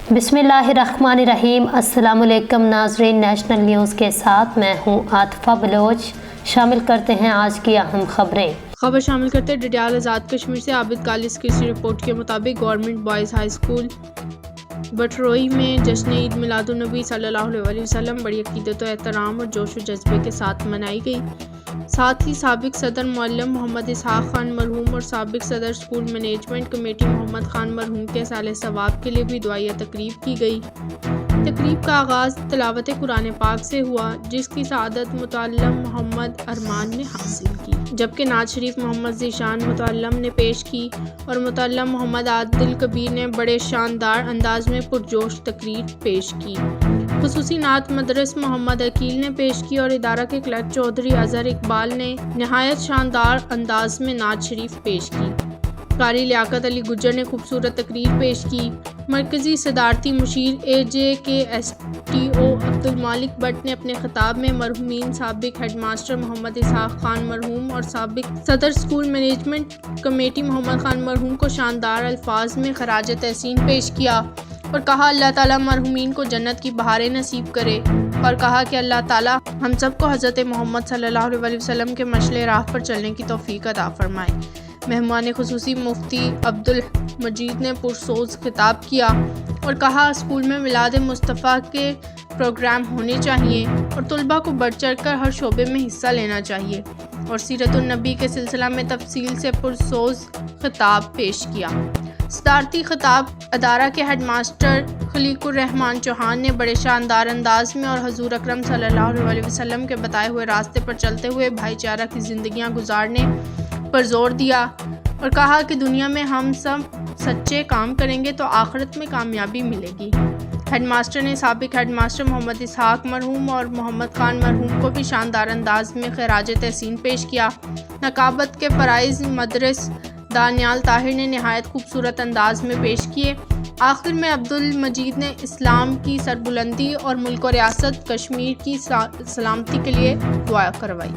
बिस्मिल्लाहिर्रहमानिर्रहीम। अस्सलाम वालेकुम नाज़रीन, नेशनल न्यूज़ के साथ मैं हूँ आतिफा बलोच। शामिल करते हैं आज की अहम खबर शामिल करते हैं डडियाल आज़ाद कश्मीर से आबिद कालिस की रिपोर्ट के मुताबिक गवर्नमेंट बॉयज़ हाई स्कूल बटरोई में जश्न ईद मिलादुन्नबी सल्लल्लाहु अलैहि वसल्लम बड़ी अकीदत व एहतराम और जोश व जज्बे के साथ मनाई गई। साथ ही साबिक सदर मुअल्लिम मोहम्मद इसहाक खान मरहूम और साबिक सदर school management committee Mohammad Khan मरहूम के साले सवाब के लिए भी दुआया तकरीब की गई। तकरीब का आगाज़ तिलावत कुरान पाक से हुआ, जिसकी सआदत मुतअल्लिम मोहम्मद अरमान ने हासिल की, जबकि नात शरीफ मोहम्मद ज़ीशान मुतअल्लिम ने पेश की और मुतअल्लिम मोहम्मद आदिल कबीर ने बड़े शानदार अंदाज में पुरजोश तकरीर पेश की। खुसूसी नात मदरस मोहम्मद अकील ने पेश की और इदारा के क्लर्क चौधरी अजहर इकबाल ने नहायत शानदार अंदाज में नात शरीफ पेश की। कारी लियाकत अली गुज्जर ने खूबसूरत तकरीर पेश की। मरकज़ी सदारती मुशीर AJKSTO अब्दुल मालिक भट्ट ने अपने खिताब में मरहूमीन साबिक हेडमास्टर मोहम्मद इसहाक खान मरहूम और साबिक सदर school management committee Mohammad Khan मरहूम को शानदार अल्फाज में खराज तहसीन पेश किया और कहा अल्लाह ताला मरहूमीन को जन्नत की बहारें नसीब करे, और कहा कि अल्लाह ताला हम सबको हज़रत मोहम्मद सल्लल्लाहु अलैहि वसल्लम के मशले राह पर चलने की तौफीक अता फरमाए। मेहमान खुसूसी मुफ्ती अब्दुल मजीद ने पुरसोज खिताब किया और कहा स्कूल में मिलाद मुस्तफ़ा के प्रोग्राम होने चाहिए और तलबा को बढ़ चढ़ कर हर शोबे में हिस्सा लेना चाहिए, और सीरतुन नबी के सिलसिला में तफसील से पुरसोज खिताब पेश किया। सदारती खिताब अदारा के हेडमास्टर खलीकुर रहमान चौहान ने बड़े शानदार अंदाज में और हजूर अकरम सल्लल्लाहु अलैहि वसल्लम के बताए हुए रास्ते पर चलते हुए भाईचारा की ज़िंदगियां गुजारने पर जोर दिया और कहा कि दुनिया में हम सब सच्चे काम करेंगे तो आखिरत में कामयाबी मिलेगी। हेडमास्टर ने साबिक हेडमास्टर मोहम्मद इसहाक मरहूम और मोहम्मद खान मरहूम को भी शानदार अंदाज में खराज तहसीन पेश किया। नकाबत के फ़राइज़ मदरस दानियाल ताहिर ने नहायत खूबसूरत अंदाज में पेश किए। आखिर में अब्दुल मजीद ने इस्लाम की सरबुलंदी और मुल्क और रियासत कश्मीर की सलामती के लिए दुआ करवाई।